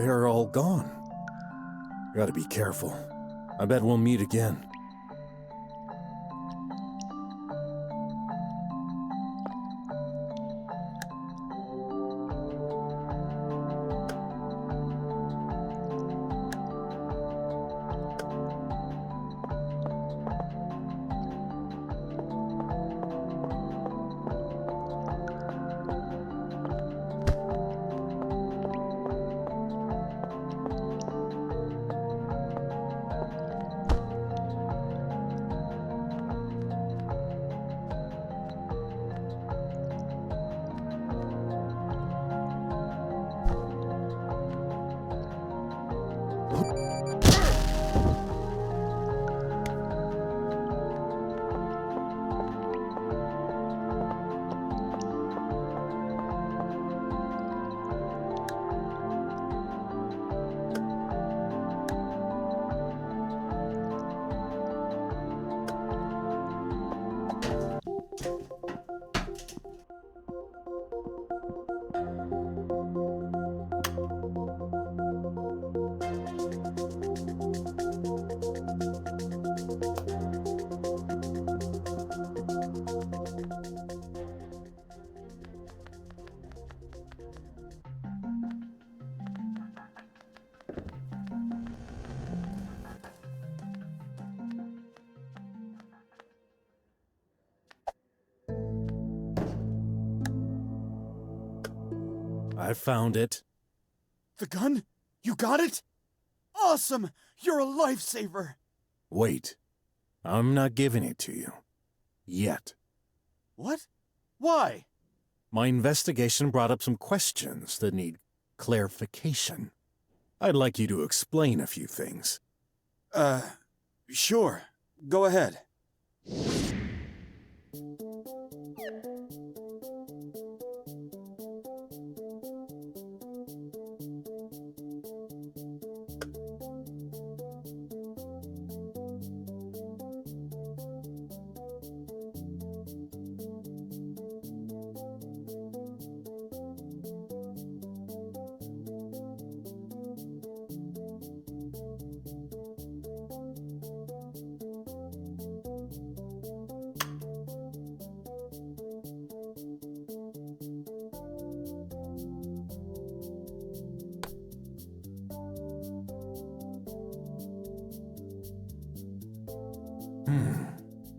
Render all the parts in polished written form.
they're all gone. Gotta be careful. I bet we'll meet again. I found it. The gun? You got it? Awesome! You're a lifesaver! Wait. I'm not giving it to you. Yet. What? Why? My investigation brought up some questions that need clarification. I'd like you to explain a few things. Sure. Go ahead.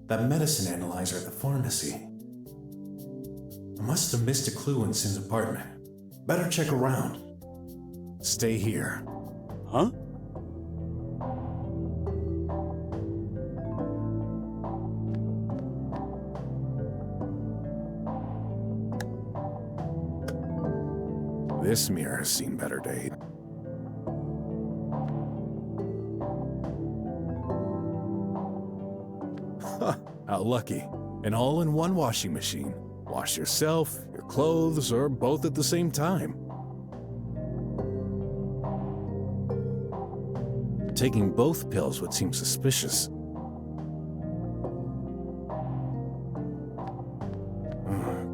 That medicine analyzer at the pharmacy. I must have missed a clue in Sin's apartment. Better check around. Stay here. Huh? This mirror has seen better days. How lucky. An all-in-one washing machine. Wash yourself, your clothes, or both at the same time. Taking both pills would seem suspicious.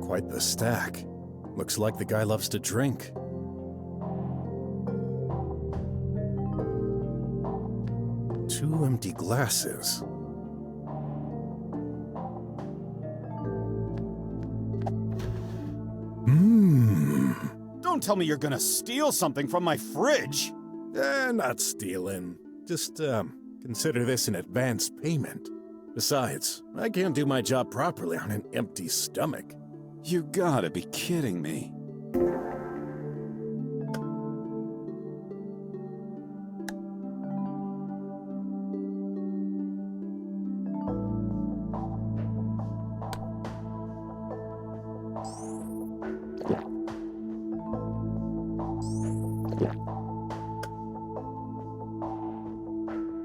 Quite the stack. Looks like the guy loves to drink. Two empty glasses. Don't tell me you're gonna steal something from my fridge! Not stealing. Just, consider this an advance payment. Besides, I can't do my job properly on an empty stomach. You gotta be kidding me.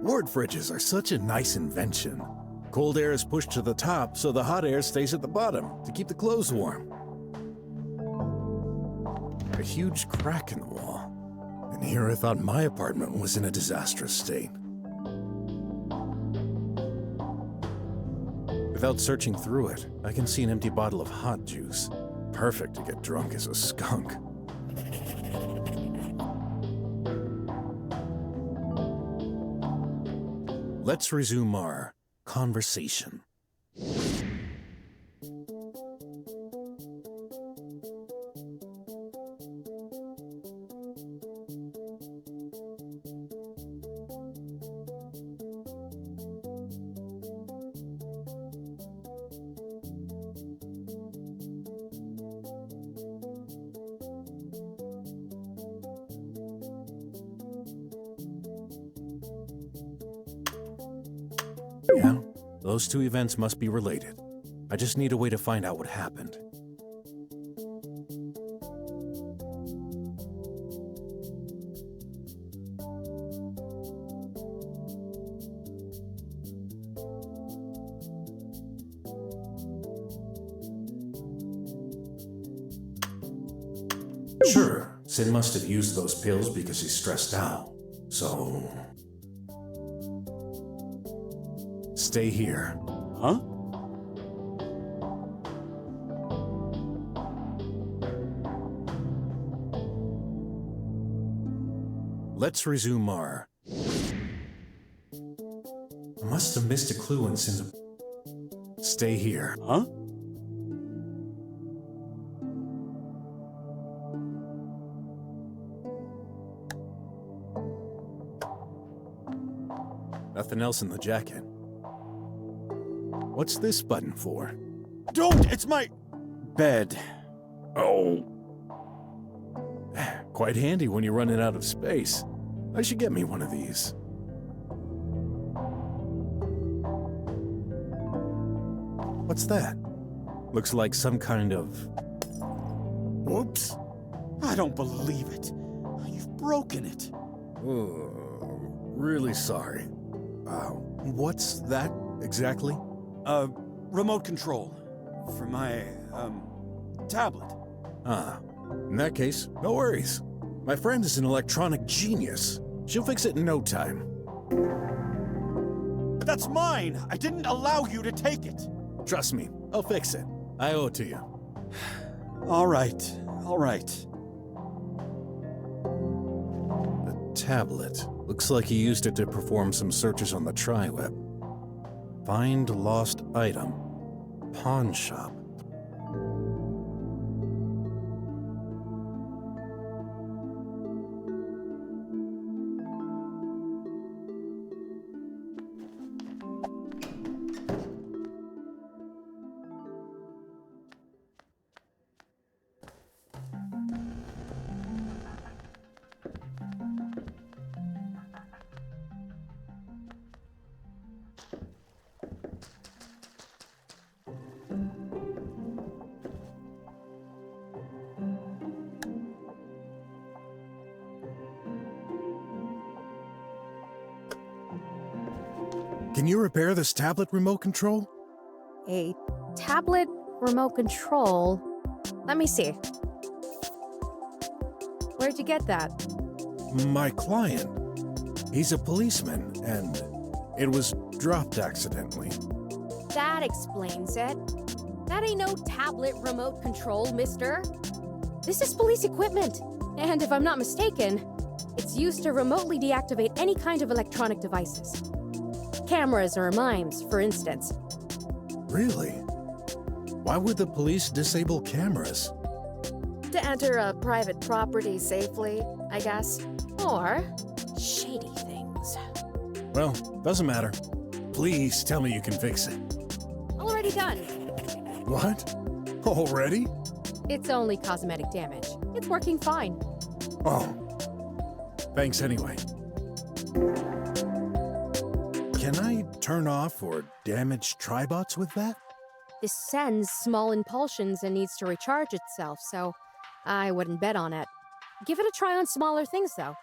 Ward fridges are such a nice invention. Cold air is pushed to the top, so the hot air stays at the bottom to keep the clothes warm. A huge crack in the wall. And here I thought my apartment was in a disastrous state. Without searching through it, I can see an empty bottle of hot juice. Perfect to get drunk as a skunk. Let's resume our conversation. Yeah, those two events must be related. I just need a way to find out what happened. Sure, Sin must have used those pills because he's stressed out. So... stay here. Huh? Let's resume our... I must have missed a clue in Sin's... Stay here. Huh? Nothing else in the jacket. What's this button for? Don't! It's my... bed. Oh. Quite handy when you're running out of space. I should get me one of these. What's that? Looks like some kind of... Whoops. I don't believe it. You've broken it. Really sorry. What's that exactly? Remote control. For my, tablet. Ah, in that case, no worries. My friend is an electronic genius. She'll fix it in no time. That's mine! I didn't allow you to take it! Trust me, I'll fix it. I owe it to you. All right. The tablet. Looks like he used it to perform some searches on the tri-web. Find lost item. Pawn shop. Can you repair this tablet remote control? A tablet remote control? Let me see. Where'd you get that? My client. He's a policeman, and it was dropped accidentally. That explains it. That ain't no tablet remote control, mister. This is police equipment. And if I'm not mistaken, it's used to remotely deactivate any kind of electronic devices. Cameras or mimes, for instance. Really? Why would the police disable cameras? To enter a private property safely, I guess. Or shady things. Well, doesn't matter. Please tell me you can fix it. Already done. What? Already? It's only cosmetic damage. It's working fine. Oh. Thanks anyway. Can I turn off or damage tribots with that? This sends small impulsions and needs to recharge itself, so I wouldn't bet on it. Give it a try on smaller things, though.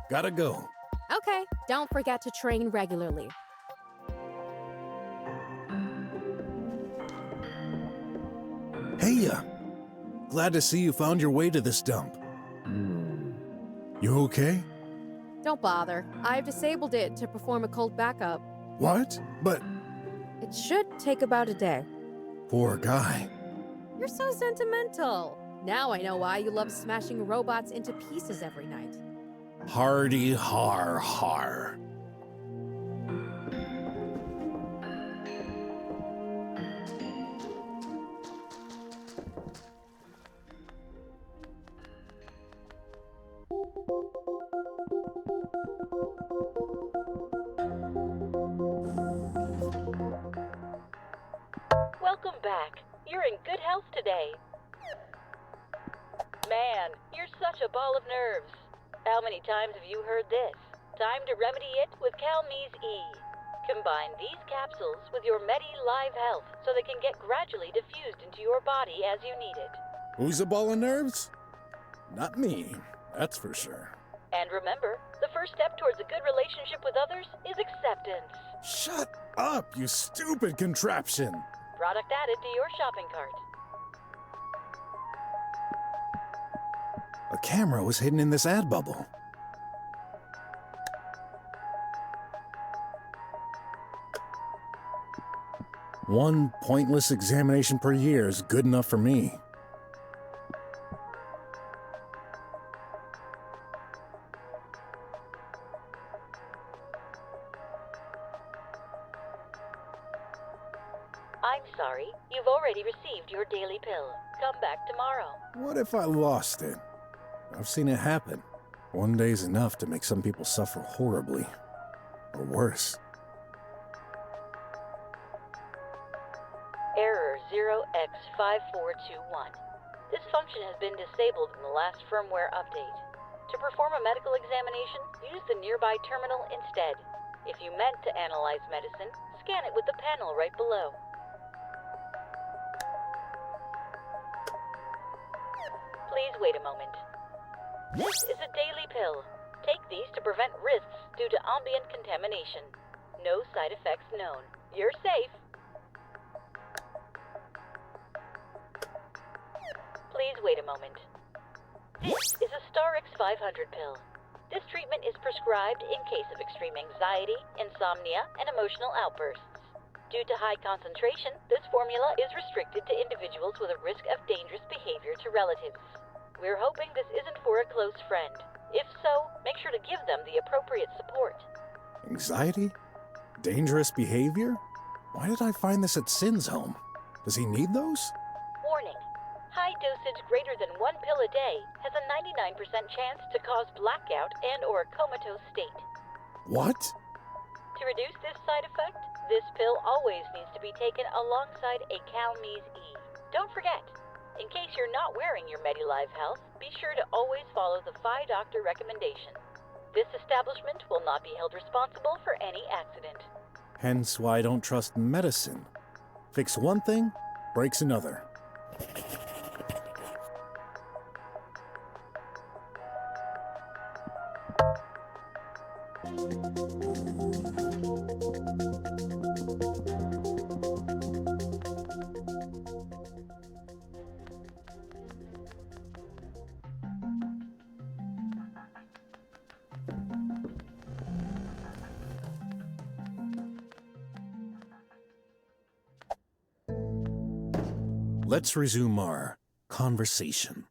Gotta go. Okay, don't forget to train regularly. Hey, glad to see you found your way to this dump. You okay? Don't bother. I've disabled it to perform a cold backup. What? But... It should take about a day. Poor guy. You're so sentimental. Now I know why you love smashing robots into pieces every night. Hardy har har. Welcome back. You're in good health today. Man, you're such a ball of nerves. How many times have you heard this? Time to remedy it with Calmese E. Combine these capsules with your Medi Live Health so they can get gradually diffused into your body as you need it. Who's a ball of nerves? Not me, that's for sure. And remember, the first step towards a good relationship with others is acceptance. Shut up, you stupid contraption! Product added to your shopping cart. A camera was hidden in this ad bubble. One pointless examination per year is good enough for me. I'm sorry, you've already received your daily pill. Come back tomorrow. What if I lost it? I've seen it happen. One day's enough to make some people suffer horribly. Or worse. Error 0x5421. This function has been disabled in the last firmware update. To perform a medical examination, use the nearby terminal instead. If you meant to analyze medicine, scan it with the panel right below. Please wait a moment. This is a daily pill. Take these to prevent risks due to ambient contamination. No side effects known. You're safe. Please wait a moment. This is a Starix 500 pill. This treatment is prescribed in case of extreme anxiety, insomnia, and emotional outbursts. Due to high concentration, this formula is restricted to individuals with a risk of dangerous behavior to relatives. We're hoping this isn't for a close friend. If so, make sure to give them the appropriate support. Anxiety? Dangerous behavior? Why did I find this at Sin's home? Does he need those? Warning. High dosage greater than 1 pill a day has a 99% chance to cause blackout and or a comatose state. What? To reduce this side effect, this pill always needs to be taken alongside a Calmese E. Don't forget, in case you're not wearing your MediLive Health, be sure to always follow the Phi Doctor recommendation. This establishment will not be held responsible for any accident. Hence why I don't trust medicine. Fix one thing, breaks another. Let's resume our conversation.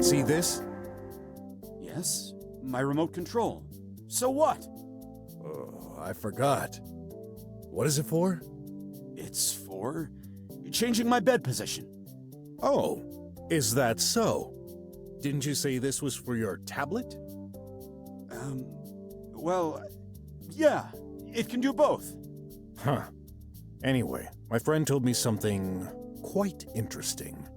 See this? Yes, my remote control. So what? Oh, I forgot. What is it for? It's for changing my bed position. Oh, is that so? Didn't you say this was for your tablet? Well, yeah, it can do both. Huh. Anyway, my friend told me something quite interesting.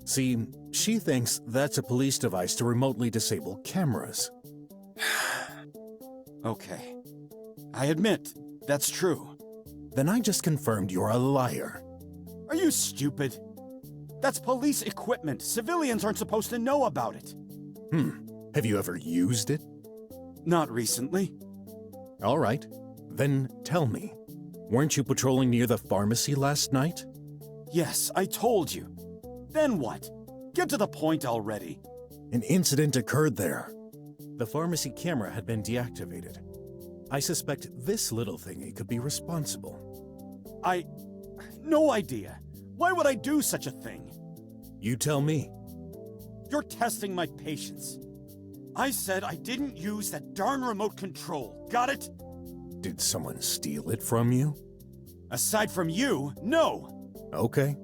See, she thinks that's a police device to remotely disable cameras. Okay. I admit, that's true. Then I just confirmed you're a liar. Are you stupid? That's police equipment. Civilians aren't supposed to know about it. Have you ever used it? Not recently. All right. Then tell me, weren't you patrolling near the pharmacy last night? Yes, I told you. Then what? Get to the point already. An incident occurred there. The pharmacy camera had been deactivated. I suspect this little thingy could be responsible. No idea. Why would I do such a thing? You tell me. You're testing my patience. I said I didn't use that darn remote control. Got it? Did someone steal it from you? Aside from you, no. Okay.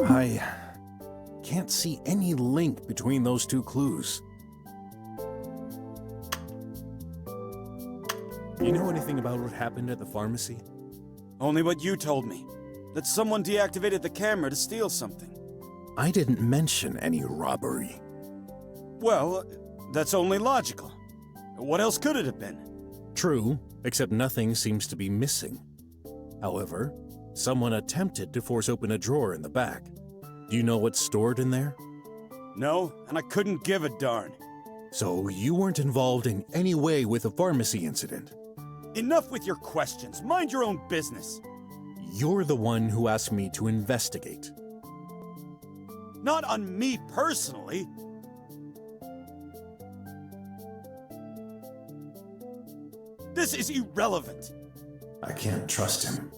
I can't see any link between those two clues. You know anything about what happened at the pharmacy? Only what you told me. That someone deactivated the camera to steal something. I didn't mention any robbery. Well, that's only logical. What else could it have been? True, except nothing seems to be missing. However, someone attempted to force open a drawer in the back. Do you know what's stored in there? No, and I couldn't give a darn. So you weren't involved in any way with the pharmacy incident? Enough with your questions. Mind your own business. You're the one who asked me to investigate. Not on me personally. This is irrelevant. I can't trust him.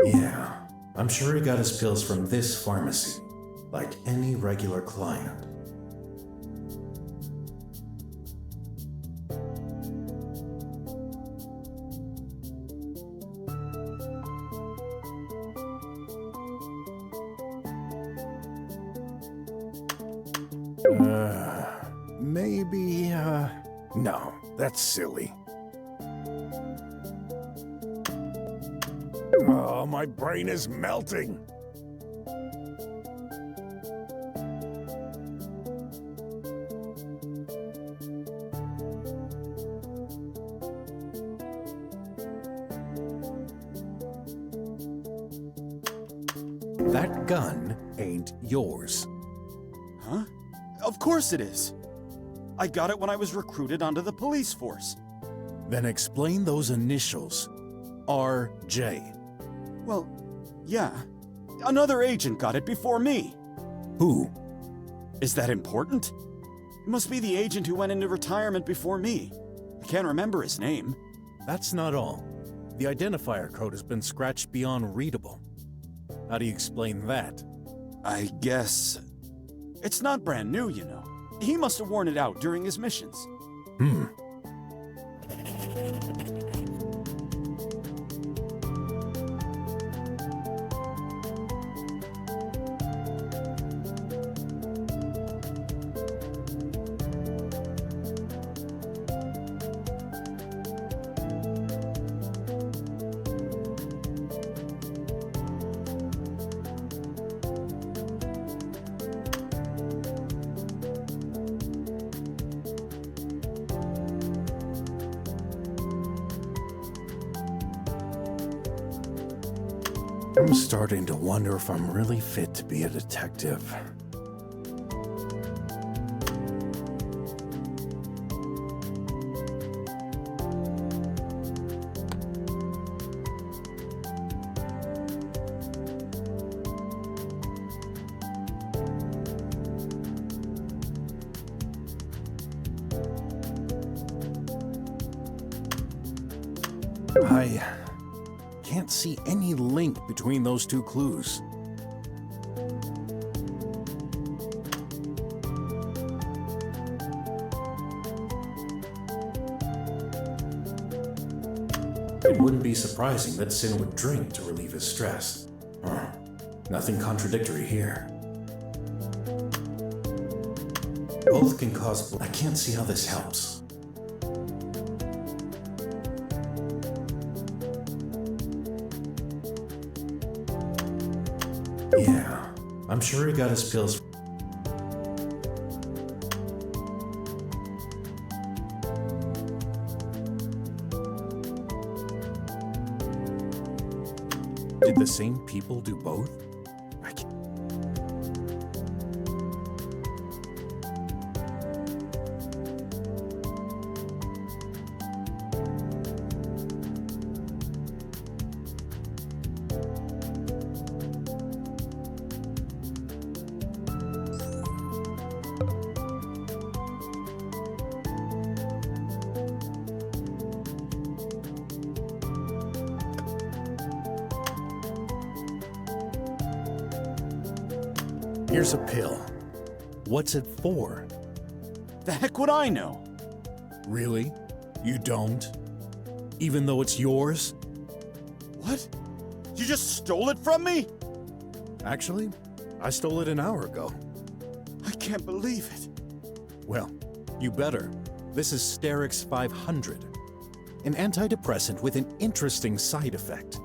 Yeah, I'm sure he got his pills from this pharmacy, like any regular client. Maybe, no, that's silly. Oh, my brain is melting. That gun ain't yours. Huh? Of course it is. I got it when I was recruited onto the police force. Then explain those initials. RJ. Well, yeah. Another agent got it before me. Who? Is that important? It must be the agent who went into retirement before me. I can't remember his name. That's not all. The identifier code has been scratched beyond readable. How do you explain that? I guess... It's not brand new, you know. He must have worn it out during his missions. I'm starting to wonder if I'm really fit to be a detective. I can't see any link between those two clues. It wouldn't be surprising that Sin would drink to relieve his stress. Nothing contradictory here. Both can cause... I can't see how this helps. Yeah, I'm sure he got his pills. Did the same people do both? I can't. Here's a pill. What's it for? The heck would I know? Really? You don't? Even though it's yours? What? You just stole it from me? Actually, I stole it an hour ago. I can't believe it. Well, you better. This is Sterix 500, an antidepressant with an interesting side effect.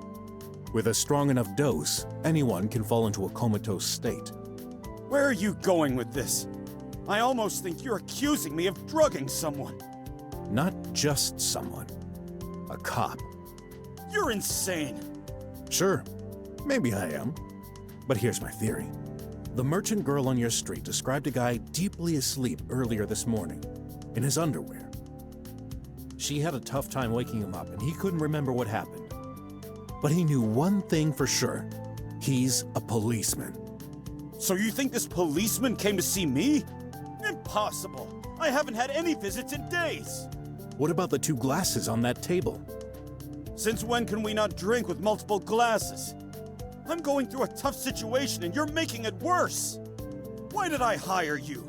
With a strong enough dose, anyone can fall into a comatose state. Where are you going with this? I almost think you're accusing me of drugging someone. Not just someone. A cop. You're insane. Sure, maybe I am. But here's my theory. The merchant girl on your street described a guy deeply asleep earlier this morning, in his underwear. She had a tough time waking him up, and he couldn't remember what happened. But he knew one thing for sure. He's a policeman. So you think this policeman came to see me? Impossible! I haven't had any visits in days! What about the two glasses on that table? Since when can we not drink with multiple glasses? I'm going through a tough situation and you're making it worse! Why did I hire you?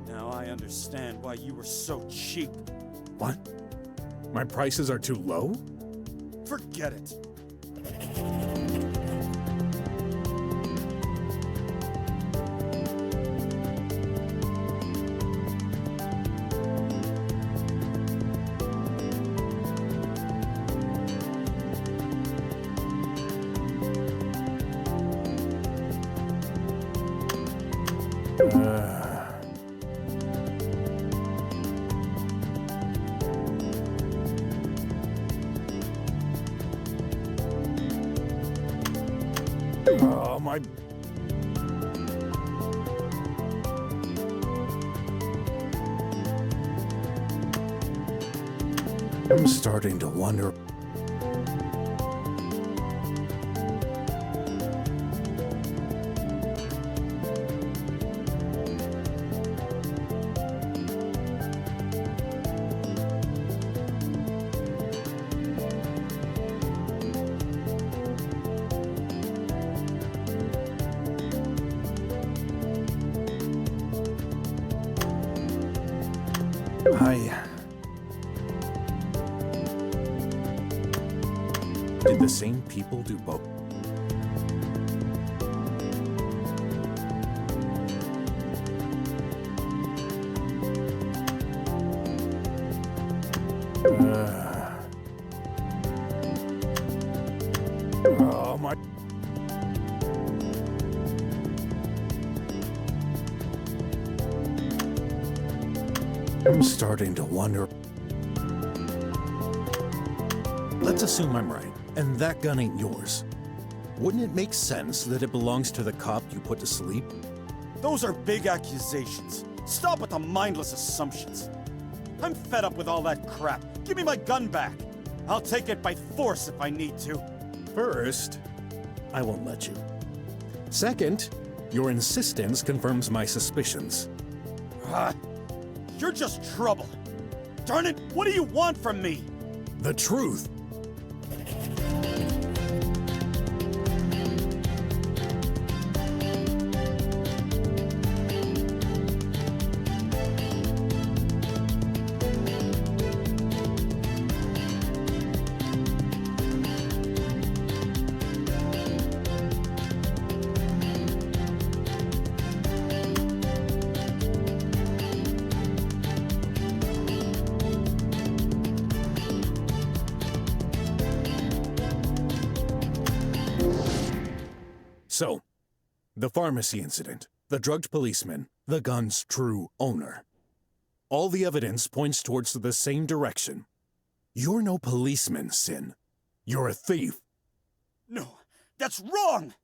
Now I understand why you were so cheap. What? My prices are too low? Forget it. Oh, my... I'm starting to wonder... Did the same people do both? Oh my... I'm starting to wonder... Let's assume I'm right, and that gun ain't yours. wouldn't it make sense that it belongs to the cop you put to sleep? Those are big accusations. Stop with the mindless assumptions. I'm fed up with all that crap. Give me my gun back. I'll take it by force if I need to. First, I won't let you. Second, your insistence confirms my suspicions. You're just trouble. Darn it, what do you want from me? The truth. So, the pharmacy incident, the drugged policeman, the gun's true owner. All the evidence points towards the same direction. You're no policeman, Sin. You're a thief. No, that's wrong!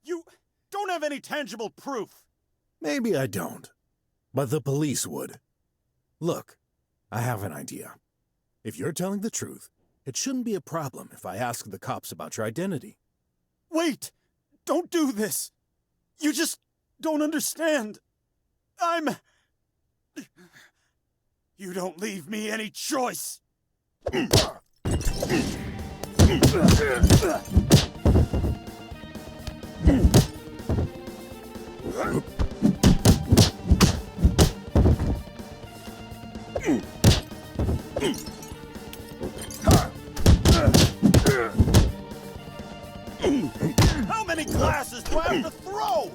You don't have any tangible proof. Maybe I don't, but the police would. Look, I have an idea. If you're telling the truth, it shouldn't be a problem if I ask the cops about your identity. Wait! Don't do this! You just don't understand. You don't leave me any choice! How many glasses do I have to throw?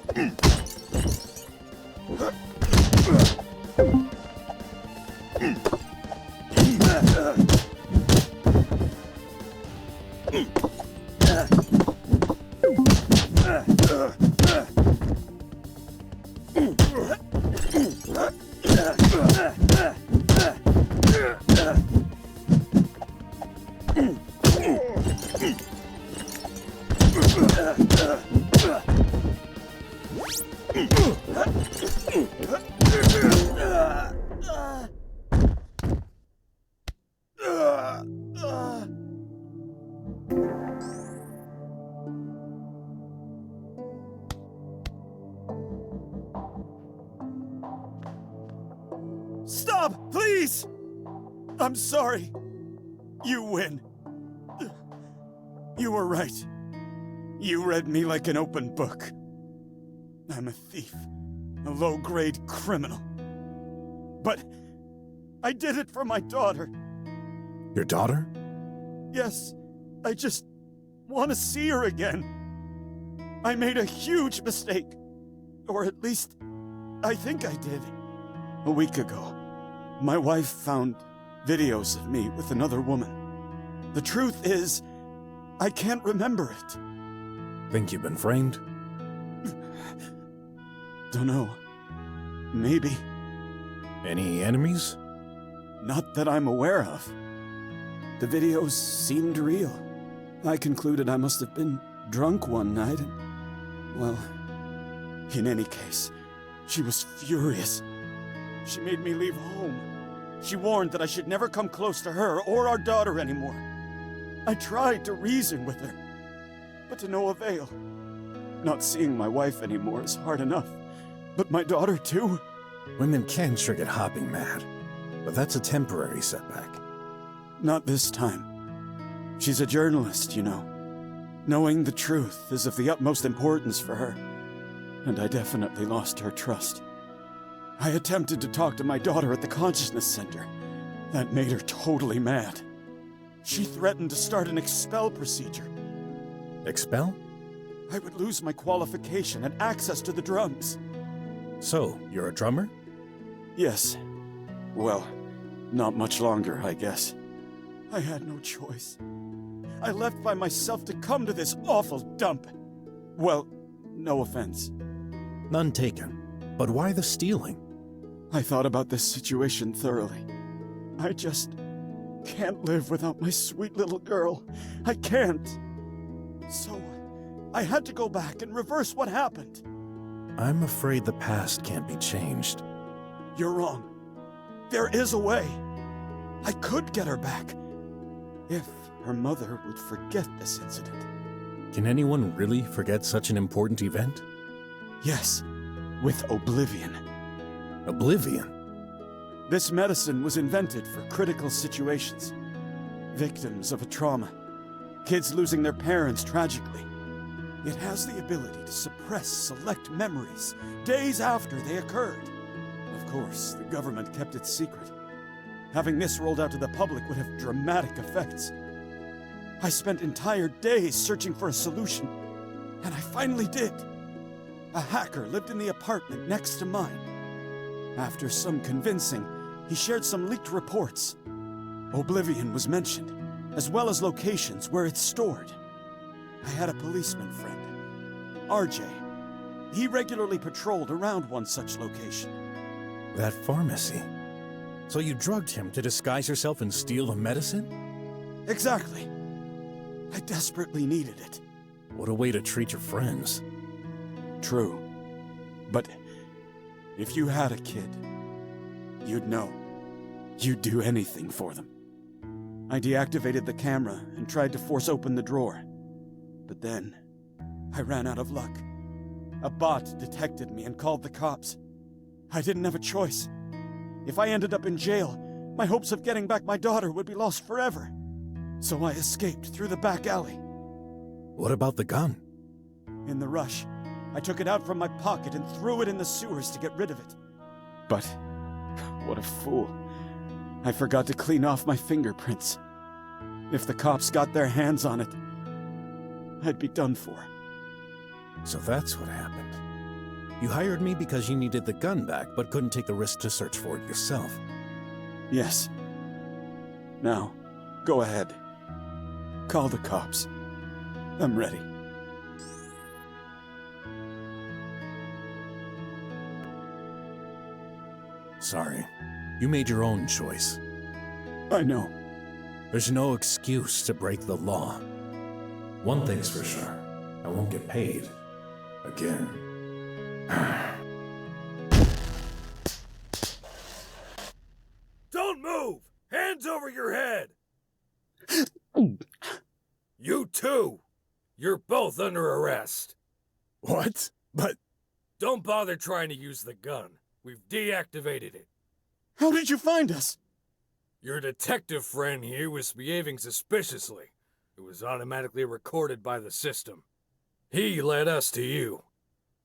Stop, please! I'm sorry. You win. You were right. You read me like an open book. I'm a thief, a low-grade criminal. But I did it for my daughter. Your daughter? Yes, I just want to see her again. I made a huge mistake. Or at least, I think I did. A week ago, my wife found videos of me with another woman. The truth is, I can't remember it. Think you've been framed? Dunno. Maybe. Any enemies? Not that I'm aware of. The videos seemed real. I concluded I must have been drunk one night and... well, in any case, she was furious. She made me leave home. She warned that I should never come close to her or our daughter anymore. I tried to reason with her, but to no avail. Not seeing my wife anymore is hard enough, but my daughter too? Women can sure get hopping mad, but that's a temporary setback. Not this time. She's a journalist, you know. Knowing the truth is of the utmost importance for her, and I definitely lost her trust. I attempted to talk to my daughter at the Consciousness Center. That made her totally mad. She threatened to start an expel procedure. Expel? I would lose my qualification and access to the drums. So, you're a drummer? Yes. Well, not much longer, I guess. I had no choice. I left by myself to come to this awful dump. Well, no offense. None taken. But why the stealing? I thought about this situation thoroughly. I just can't live without my sweet little girl. I can't. So, I had to go back and reverse what happened. I'm afraid the past can't be changed. You're wrong. There is a way. I could get her back. If her mother would forget this incident. Can anyone really forget such an important event? Yes, with oblivion. Oblivion? This medicine was invented for critical situations. Victims of a trauma. Kids losing their parents tragically. It has the ability to suppress select memories days after they occurred. Of course, the government kept it secret. Having this rolled out to the public would have dramatic effects. I spent entire days searching for a solution, and I finally did. A hacker lived in the apartment next to mine. After some convincing, he shared some leaked reports. Oblivion was mentioned, as well as locations where it's stored. I had a policeman friend, RJ. He regularly patrolled around one such location. That pharmacy. So you drugged him to disguise yourself and steal the medicine? Exactly. I desperately needed it. What a way to treat your friends. True. But if you had a kid, you'd know. You'd do anything for them. I deactivated the camera and tried to force open the drawer. But then, I ran out of luck. A bot detected me and called the cops. I didn't have a choice. If I ended up in jail, my hopes of getting back my daughter would be lost forever. So I escaped through the back alley. What about the gun? In the rush, I took it out from my pocket and threw it in the sewers to get rid of it. But, what a fool. I forgot to clean off my fingerprints. If the cops got their hands on it, I'd be done for. So that's what happened. You hired me because you needed the gun back, but couldn't take the risk to search for it yourself. Yes. Now, go ahead. Call the cops. I'm ready. Sorry. You made your own choice. I know. There's no excuse to break the law. One thing's for sure. I won't get paid. Again. Don't move! Hands over your head! You too! You're both under arrest. What? But... Don't bother trying to use the gun. We've deactivated it. How did you find us? Your detective friend here was behaving suspiciously. It was automatically recorded by the system. He led us to you.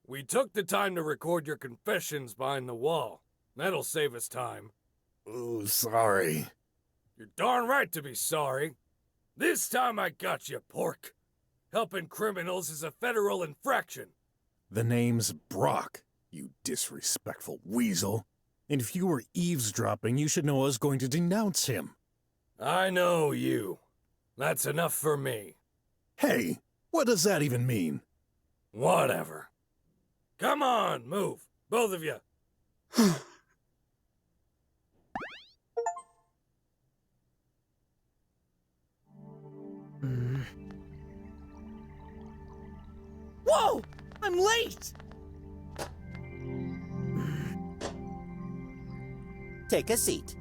We took the time to record your confessions behind the wall. That'll save us time. Oh, sorry. You're darn right to be sorry. This time I got you, pork. Helping criminals is a federal infraction. The name's Brok, you disrespectful weasel. And if you were eavesdropping, you should know I was going to denounce him. I know you. That's enough for me. Hey, what does that even mean? Whatever. Come on, move. Both of you. Whoa! I'm late! Take a seat.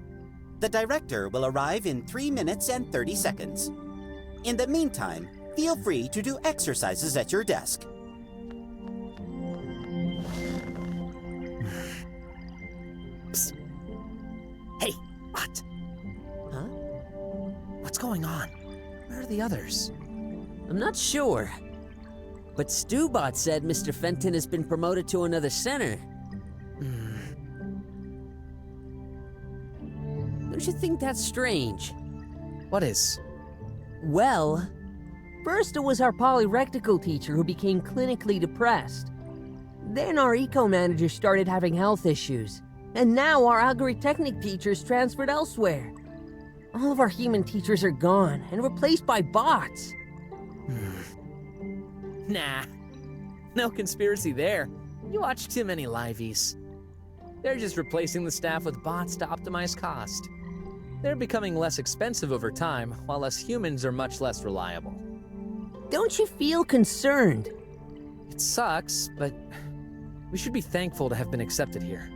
The director will arrive in 3 minutes and 30 seconds. In the meantime, feel free to do exercises at your desk. Psst. Hey, what? Huh? What's going on? Where are the others? I'm not sure. But Stubot said Mr. Fenton has been promoted to another center. Don't you think that's strange? What is? Well, first it was our polyrectical teacher who became clinically depressed. Then our eco-manager started having health issues. And now our algorithmic teachers transferred elsewhere. All of our human teachers are gone and replaced by bots. Nah. No conspiracy there. You watch too many liveys. They're just replacing the staff with bots to optimize cost. They're becoming less expensive over time, while us humans are much less reliable. Don't you feel concerned? It sucks, but we should be thankful to have been accepted here.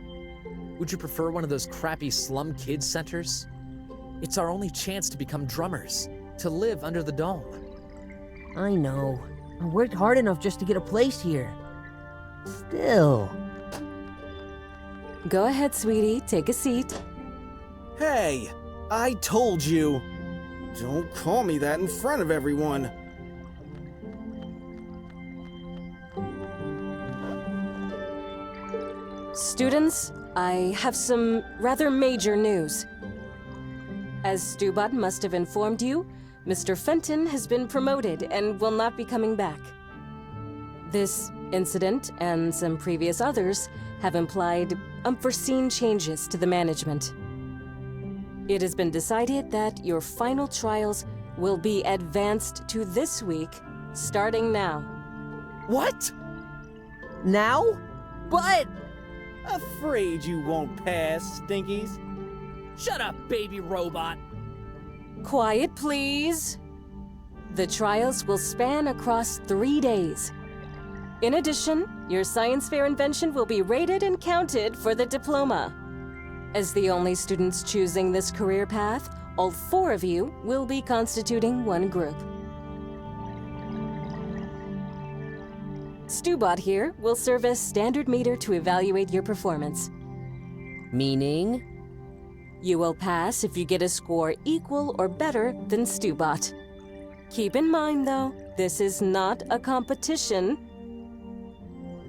Would you prefer one of those crappy slum kids centers? It's our only chance to become drummers, to live under the dome. I know. I worked hard enough just to get a place here. Still. Go ahead, sweetie. Take a seat. Hey, I told you. Don't call me that in front of everyone. Students, I have some rather major news. As Stubot must have informed you, Mr. Fenton has been promoted and will not be coming back. This incident and some previous others have implied unforeseen changes to the management. It has been decided that your final trials will be advanced to this week, starting now. What? Now? But... Afraid you won't pass, Stinkies. Shut up, baby robot! Quiet, please. The trials will span across 3 days. In addition, your science fair invention will be rated and counted for the diploma. As the only students choosing this career path, all 4 of you will be constituting one group. Stubot here will serve as standard meter to evaluate your performance. Meaning? You will pass if you get a score equal or better than Stubot. Keep in mind, though, this is not a competition.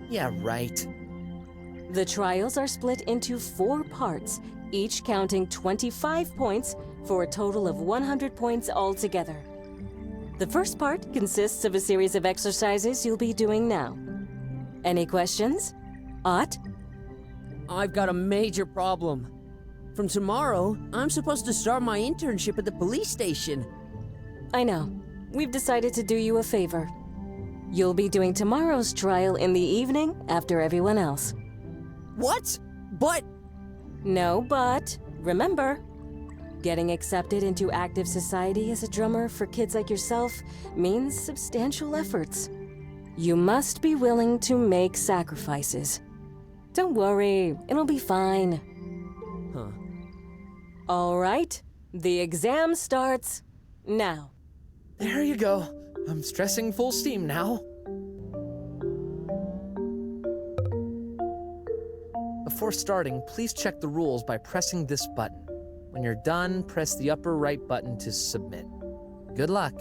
Yeah, right. The trials are split into 4 parts, each counting 25 points for a total of 100 points altogether. The first part consists of a series of exercises you'll be doing now. Any questions? Ott? I've got a major problem. From tomorrow, I'm supposed to start my internship at the police station. I know. We've decided to do you a favor. You'll be doing tomorrow's trial in the evening after everyone else. What? But... No, but remember, getting accepted into active society as a drummer for kids like yourself means substantial efforts. You must be willing to make sacrifices. Don't worry, it'll be fine. Huh. All right, the exam starts now. There you go. I'm stressing full steam now. Before starting, please check the rules by pressing this button. When you're done, press the upper right button to submit. Good luck.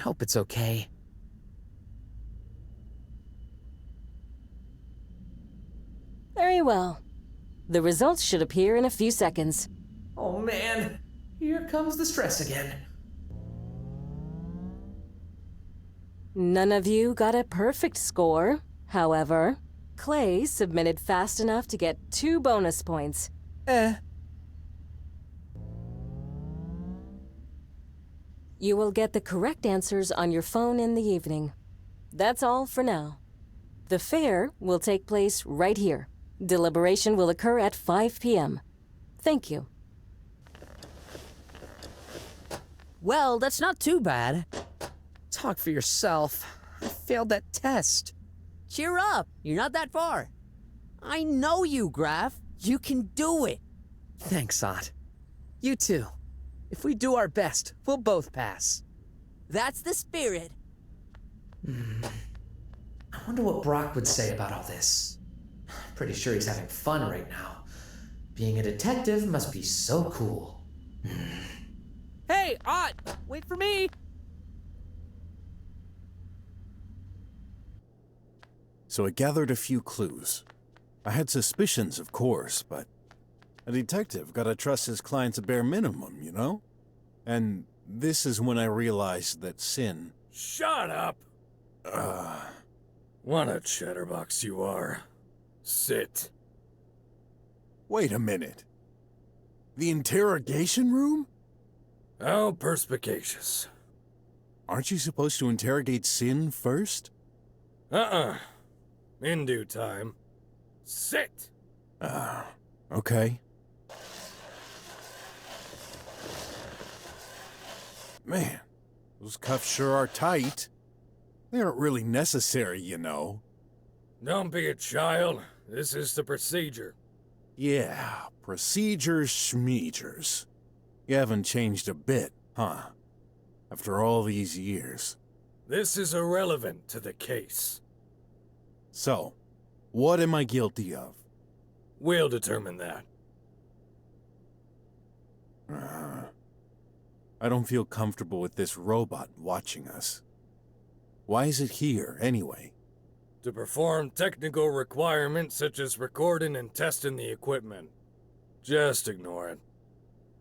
hope it's okay. Very well. The results should appear in a few seconds. Oh man, here comes the stress again. None of you got a perfect score. However, Clay submitted fast enough to get 2 bonus points. You will get the correct answers on your phone in the evening. That's all for now. The fair will take place right here. Deliberation will occur at 5 p.m. Thank you. Well, that's not too bad. Talk for yourself. I failed that test. Cheer up, you're not that far. I know you, Graff. You can do it. Thanks, Aunt. You too. If we do our best, we'll both pass. That's the spirit. I wonder what Brok would say about all this. Pretty sure he's having fun right now. Being a detective must be so cool. Hey, Aunt, wait for me. So I gathered a few clues. I had suspicions, of course, but a detective gotta trust his clients a bare minimum, you know? And this is when I realized that Sin... Shut up! What a chatterbox you are. Sit. Wait a minute. The interrogation room? How perspicacious. Aren't you supposed to interrogate Sin first? In due time. Sit! Okay. Man, those cuffs sure are tight. They aren't really necessary, you know. Don't be a child. This is the procedure. Yeah, procedures schmeegers. You haven't changed a bit, huh? After all these years. This is irrelevant to the case. So, what am I guilty of? We'll determine that. I don't feel comfortable with this robot watching us. Why is it here, anyway? To perform technical requirements such as recording and testing the equipment. Just ignore it.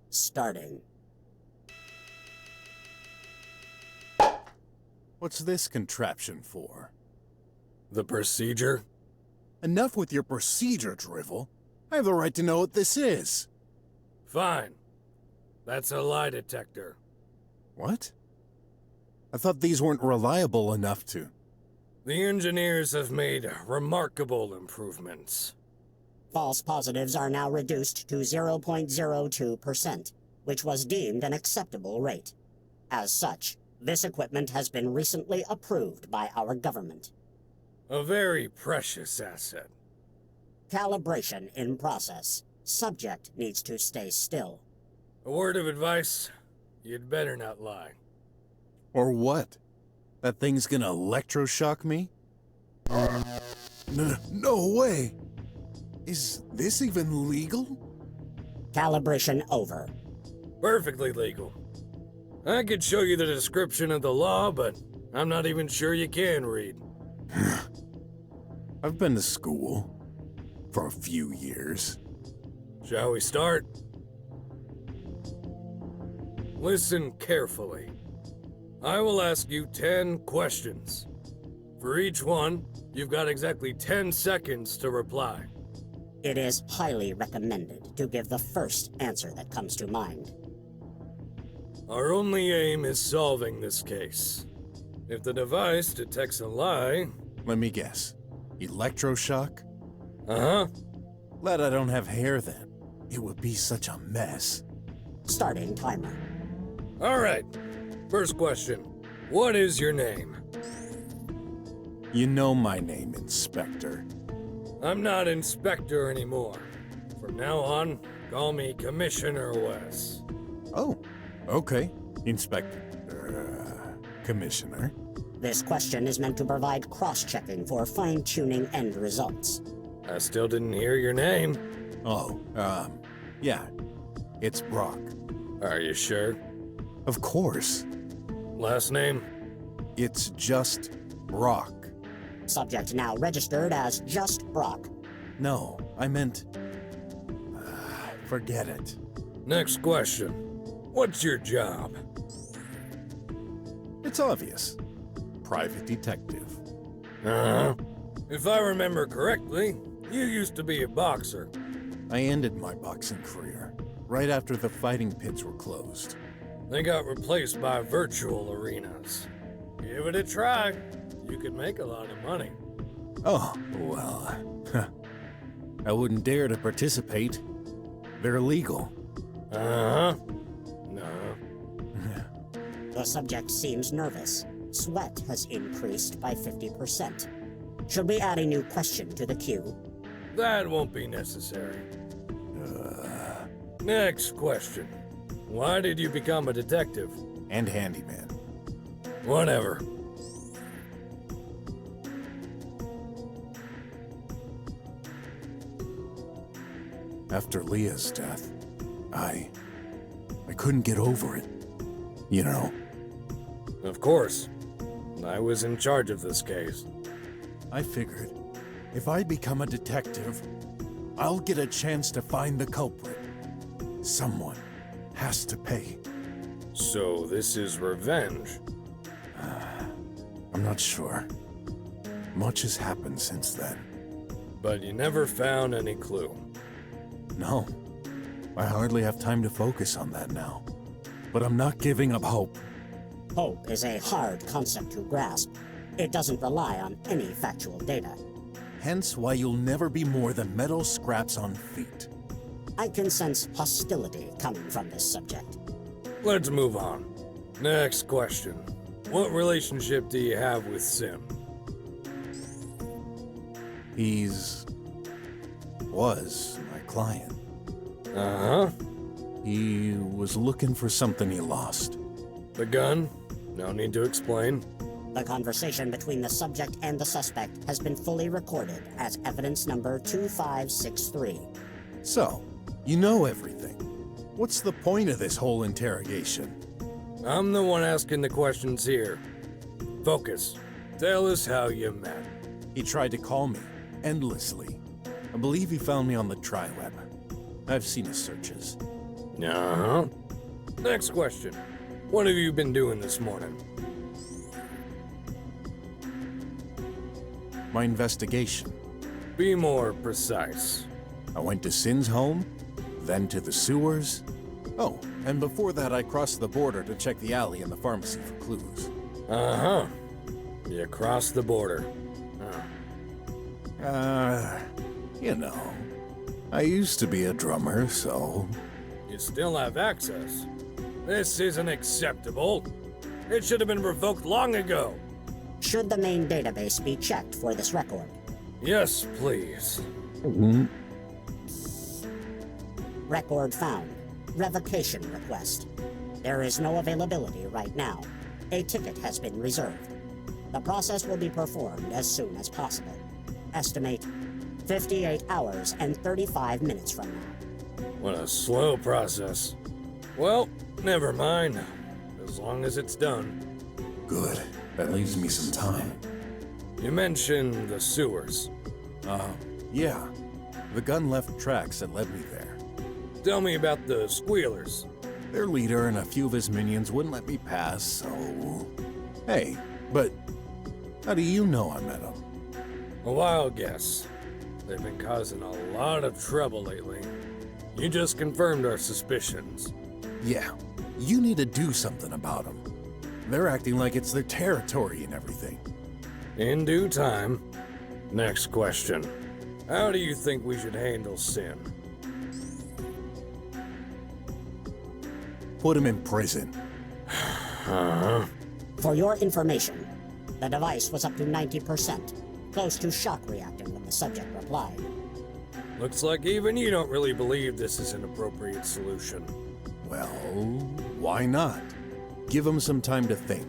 Starting. What's this contraption for? The procedure? Enough with your procedure, drivel. I have the right to know what this is. Fine. That's a lie detector. What? I thought these weren't reliable enough to... The engineers have made remarkable improvements. False positives are now reduced to 0.02%, which was deemed an acceptable rate. As such, this equipment has been recently approved by our government. A very precious asset. Calibration in process. Subject needs to stay still. A word of advice, you'd better not lie. Or what? That thing's gonna electroshock me? No way! Is this even legal? Calibration over. Perfectly legal. I could show you the description of the law, but I'm not even sure you can read. I've been to school. For a few years. Shall we start? Listen carefully. I will ask you 10 questions. For each one, you've got exactly 10 seconds to reply. It is highly recommended to give the first answer that comes to mind. Our only aim is solving this case. If the device detects a lie... Let me guess. Electroshock? Uh-huh. Glad I don't have hair then. It would be such a mess. Starting timer. All right. First question. What is your name? You know my name, Inspector. I'm not Inspector anymore. From now on, call me Commissioner Wes. Oh, okay. Inspector. Commissioner. This question is meant to provide cross-checking for fine-tuning end results. I still didn't hear your name. Oh, yeah. It's Brok. Are you sure? Of course. Last name? It's just Brok. Subject now registered as just Brok. No, I meant... forget it. Next question. What's your job? It's obvious. Private detective. Uh-huh. If I remember correctly, you used to be a boxer. I ended my boxing career right after the fighting pits were closed. They got replaced by virtual arenas. Give it a try. You could make a lot of money. Oh, well, I wouldn't dare to participate. They're illegal. Uh-huh. No. The subject seems nervous. Sweat has increased by 50%. Should we add a new question to the queue? That won't be necessary. Next question. Why did you become a detective? And handyman. Whatever. After Leah's death, I couldn't get over it. You know. Of course. I was in charge of this case. I figured, if I become a detective, I'll get a chance to find the culprit. Someone has to pay. So this is revenge? I'm not sure. Much has happened since then. But you never found any clue. No. I hardly have time to focus on that now. But I'm not giving up hope. Hope is a hard concept to grasp. It doesn't rely on any factual data. Hence why you'll never be more than metal scraps on feet. I can sense hostility coming from this subject. Let's move on. Next question. What relationship do you have with Sim? Was my client. Uh-huh. He was looking for something he lost. The gun? No need to explain. The conversation between the subject and the suspect has been fully recorded as evidence number 2563. So, you know everything. What's the point of this whole interrogation? I'm the one asking the questions here. Focus. Tell us how you met. He tried to call me, endlessly. I believe he found me on the tri-web. I've seen his searches. Uh-huh. Next question. What have you been doing this morning? My investigation. Be more precise. I went to Sin's home, then to the sewers. Oh, and before that I crossed the border to check the alley and the pharmacy for clues. Uh-huh. You crossed the border. You know, I used to be a drummer, so... You still have access. This isn't acceptable. It should have been revoked long ago. Should the main database be checked for this record? Yes, please. Record found. Revocation request. There is no availability right now. A ticket has been reserved. The process will be performed as soon as possible. Estimate 58 hours and 35 minutes from now. What a slow process. Well, never mind. As long as it's done. Good. That leaves me some time. You mentioned the sewers. Yeah. The gun left tracks that led me there. Tell me about the squealers. Their leader and a few of his minions wouldn't let me pass, so... Hey, but how do you know I met him? A wild guess. They've been causing a lot of trouble lately. You just confirmed our suspicions. Yeah, you need to do something about them. They're acting like it's their territory and everything. In due time. Next question. How do you think we should handle Sin? Put him in prison. Uh-huh. For your information, the device was up to 90%, close to shock reacting when the subject replied. Looks like even you don't really believe this is an appropriate solution. Well, why not? Give them some time to think.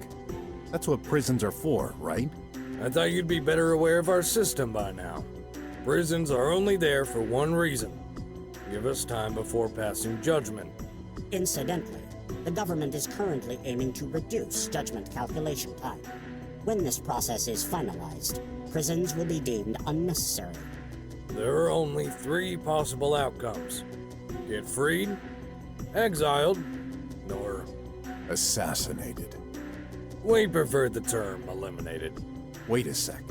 That's what prisons are for, right? I thought you'd be better aware of our system by now. Prisons are only there for one reason. Give us time before passing judgment. Incidentally, the government is currently aiming to reduce judgment calculation time. When this process is finalized, prisons will be deemed unnecessary. There are only 3 possible outcomes. Get freed, exiled, or... Assassinated. We prefer the term eliminated. Wait a sec.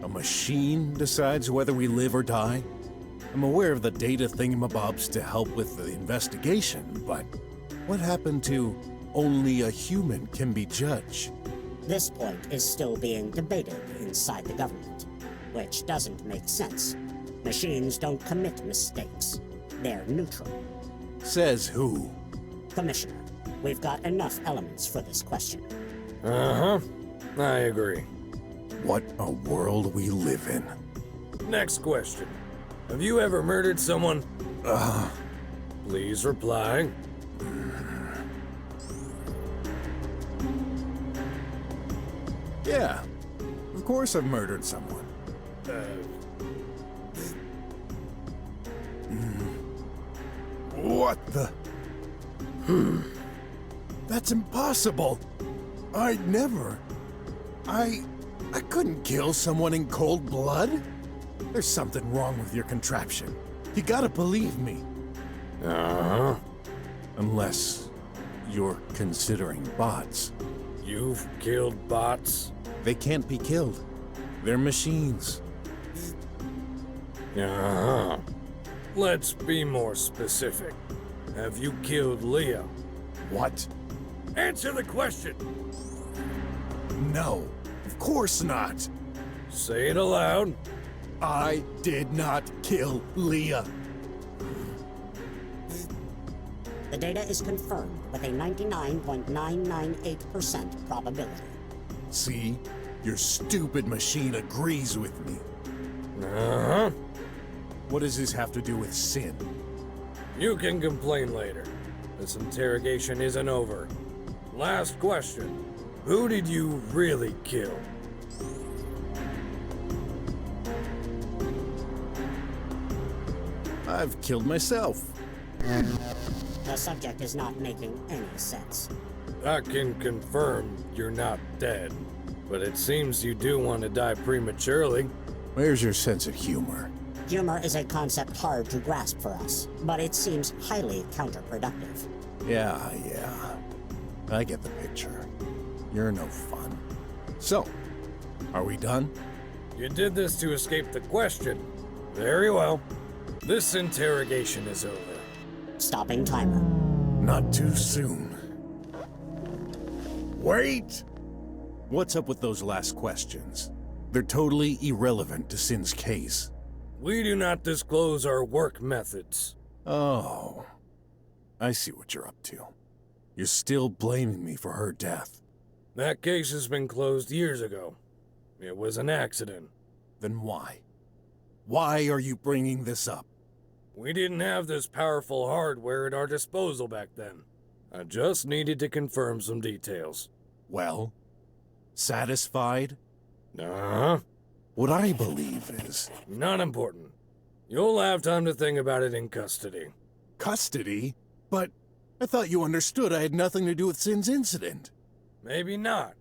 A machine decides whether we live or die? I'm aware of the data thingamabobs to help with the investigation, but what happened to only a human can be judged? This point is still being debated inside the government, which doesn't make sense. Machines don't commit mistakes. They're neutral. Says who? Commissioner, we've got enough elements for this question. Uh-huh. I agree. What a world we live in. Next question. Have you ever murdered someone? Please reply. Yeah. Of course I've murdered someone. What the? That's impossible. I'd never. I couldn't kill someone in cold blood. There's something wrong with your contraption. You gotta believe me. Uh-huh. Unless you're considering bots. You've killed bots? They can't be killed. They're machines. Uh-huh. Let's be more specific. Have you killed Leah? What? Answer the question! No, of course not. Say it aloud. I did not kill Leah. The data is confirmed with a 99.998% probability. See? Your stupid machine agrees with me. Uh-huh. What does this have to do with sin? You can complain later. This interrogation isn't over. Last question. Who did you really kill? I've killed myself. The subject is not making any sense. I can confirm you're not dead, but it seems you do want to die prematurely. Where's your sense of humor? Humor is a concept hard to grasp for us, but it seems highly counterproductive. Yeah. I get the picture. You're no fun. So, are we done? You did this to escape the question. Very well. This interrogation is over. Stopping timer. Not too soon. Wait! What's up with those last questions? They're totally irrelevant to Sin's case. We do not disclose our work methods. Oh. I see what you're up to. You're still blaming me for her death. That case has been closed years ago. It was an accident. Then why? Why are you bringing this up? We didn't have this powerful hardware at our disposal back then. I just needed to confirm some details. Well, satisfied? Uh-huh. What I believe is... Not important. You'll have time to think about it in custody. Custody? But I thought you understood I had nothing to do with Sin's incident. Maybe not,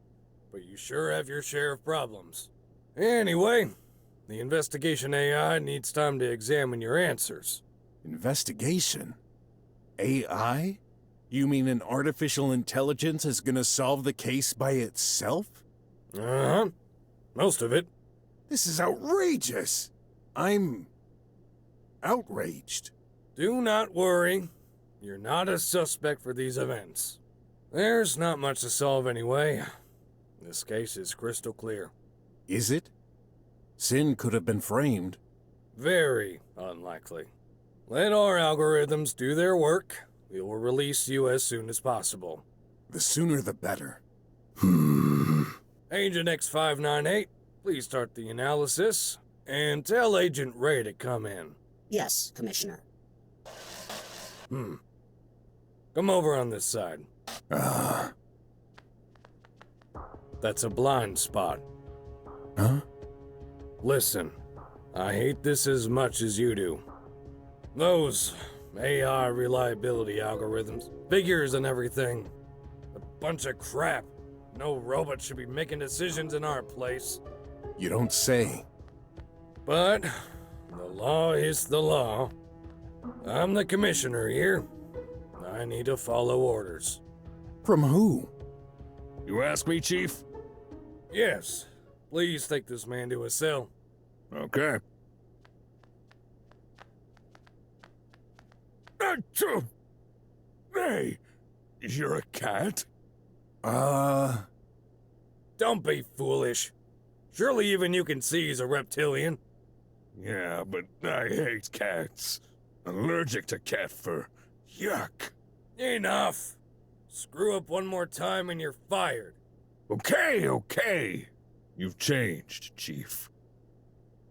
but you sure have your share of problems. Anyway, the investigation AI needs time to examine your answers. Investigation? AI? You mean an artificial intelligence is gonna solve the case by itself? Uh-huh. Most of it. This is outrageous! I'm... outraged. Do not worry. You're not a suspect for these events. There's not much to solve anyway. This case is crystal clear. Is it? Sin could have been framed. Very unlikely. Let our algorithms do their work. We will release you as soon as possible. The sooner the better. Agent X598, please start the analysis, and tell Agent Ray to come in. Yes, Commissioner. Come over on this side. That's a blind spot. Huh? Listen, I hate this as much as you do. Those AI reliability algorithms, figures and everything. A bunch of crap. No robot should be making decisions in our place. You don't say. But the law is the law. I'm the commissioner here. I need to follow orders. From who? You ask me, Chief? Yes. Please take this man to a cell. Okay. Achoo! Hey, you're a cat? Don't be foolish. Surely even you can see he's a reptilian. Yeah, but I hate cats. Allergic to cat fur. Yuck. Enough. Screw up one more time and you're fired. Okay. You've changed, Chief.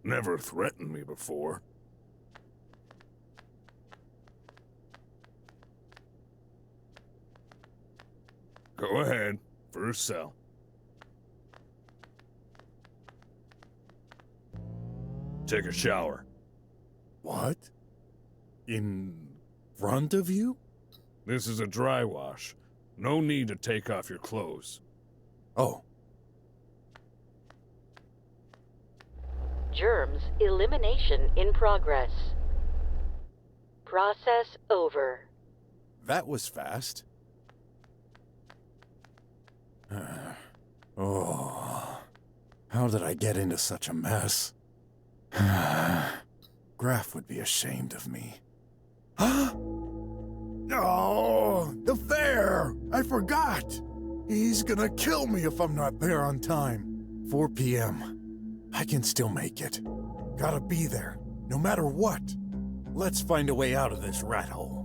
Never threatened me before. Go ahead. First cell. Take a shower. What? In front of you? This is a dry wash. No need to take off your clothes. Oh. Germs elimination in progress. Process over. That was fast. Oh. How did I get into such a mess? Graff would be ashamed of me. Oh, the fair! I forgot! He's gonna kill me if I'm not there on time. 4 p.m. I can still make it. Gotta be there, no matter what. Let's find a way out of this rat hole.